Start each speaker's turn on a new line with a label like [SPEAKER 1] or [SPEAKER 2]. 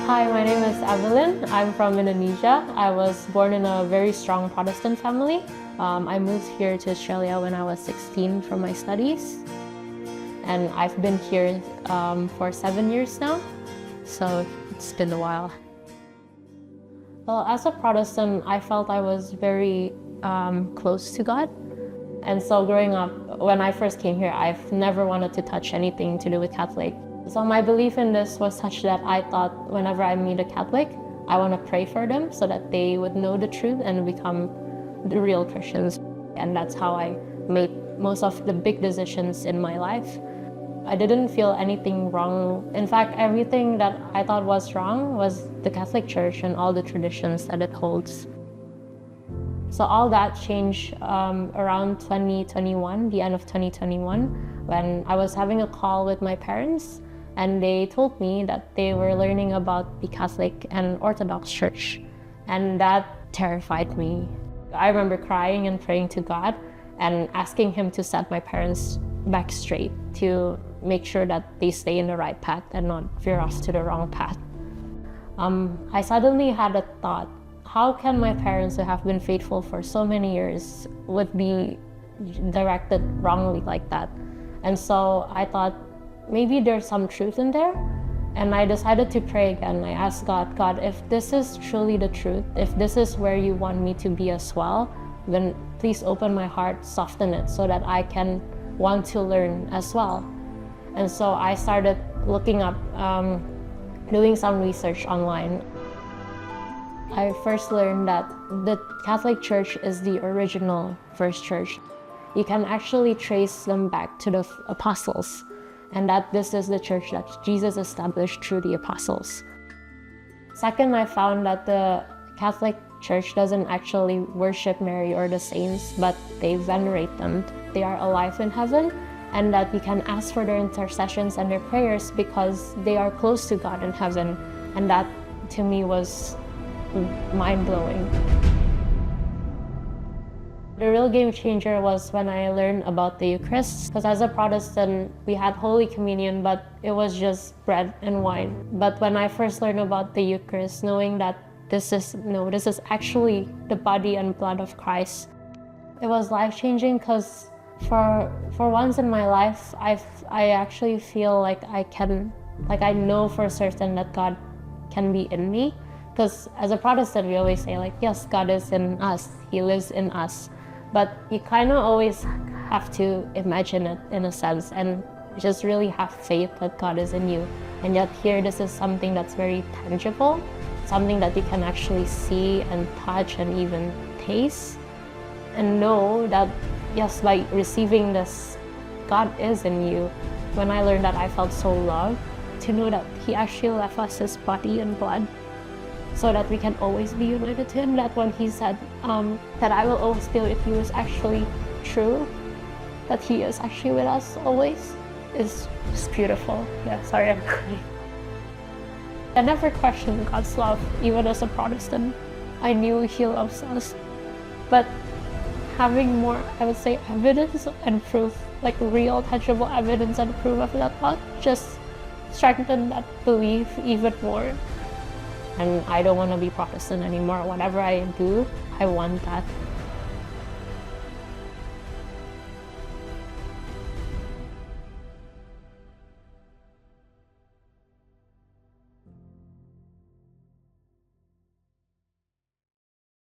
[SPEAKER 1] Hi, my name is Evelyn. I'm from Indonesia. I was born in a very strong Protestant family. I moved here to Australia when I was 16 for my studies. And I've been here for 7 years now, so it's been a while. Well, as a Protestant, I felt I was very close to God. And so growing up, when I first came here, I've never wanted to touch anything to do with Catholic. So my belief in this was such that I thought whenever I meet a Catholic, I want to pray for them so that they would know the truth and become the real Christians. And that's how I made most of the big decisions in my life. I didn't feel anything wrong. In fact, everything that I thought was wrong was the Catholic Church and all the traditions that it holds. So all that changed around 2021, the end of 2021, when I was having a call with my parents, and they told me that they were learning about the Catholic and Orthodox Church, and that terrified me. I remember crying and praying to God and asking Him to set my parents back straight, to make sure that they stay in the right path and not veer off to the wrong path. I suddenly had a thought, how can my parents who have been faithful for so many years would be directed wrongly like that? And so I thought, maybe there's some truth in there. And I decided to pray again. I asked God, if this is truly the truth, if this is where you want me to be as well, then please open my heart, soften it so that I can want to learn as well. And so I started looking up, doing some research online. I first learned that the Catholic Church is the original first church. You can actually trace them back to the apostles, and that this is the church that Jesus established through the apostles. Second, I found that the Catholic Church doesn't actually worship Mary or the saints, but they venerate them. They are alive in heaven, and that we can ask for their intercessions and their prayers because they are close to God in heaven. And that, to me, was mind-blowing. The real game changer was when I learned about the Eucharist, because as a Protestant, we had Holy Communion, but it was just bread and wine. But when I first learned about the Eucharist, knowing that this is actually the body and blood of Christ, it was life-changing, because for once in my life, I actually feel like I know for certain that God can be in me. Because as a Protestant, we always say yes, God is in us, He lives in us. But you kind of always have to imagine it in a sense and just really have faith that God is in you. And yet here, this is something that's very tangible, something that you can actually see and touch and even taste. And know that, yes, by receiving this, God is in you. When I learned that, I felt so loved to know that He actually left us His body and blood, so that we can always be united to Him. That when He said that I will always be with you is actually true, that He is actually with us always, is just beautiful. Yeah, sorry, I'm crying. I never questioned God's love, even as a Protestant. I knew He loves us. But having more, I would say, evidence and proof, like real, tangible evidence and proof of that love, just strengthened that belief even more. And I don't want to be Protestant anymore. Whatever I do, I want that.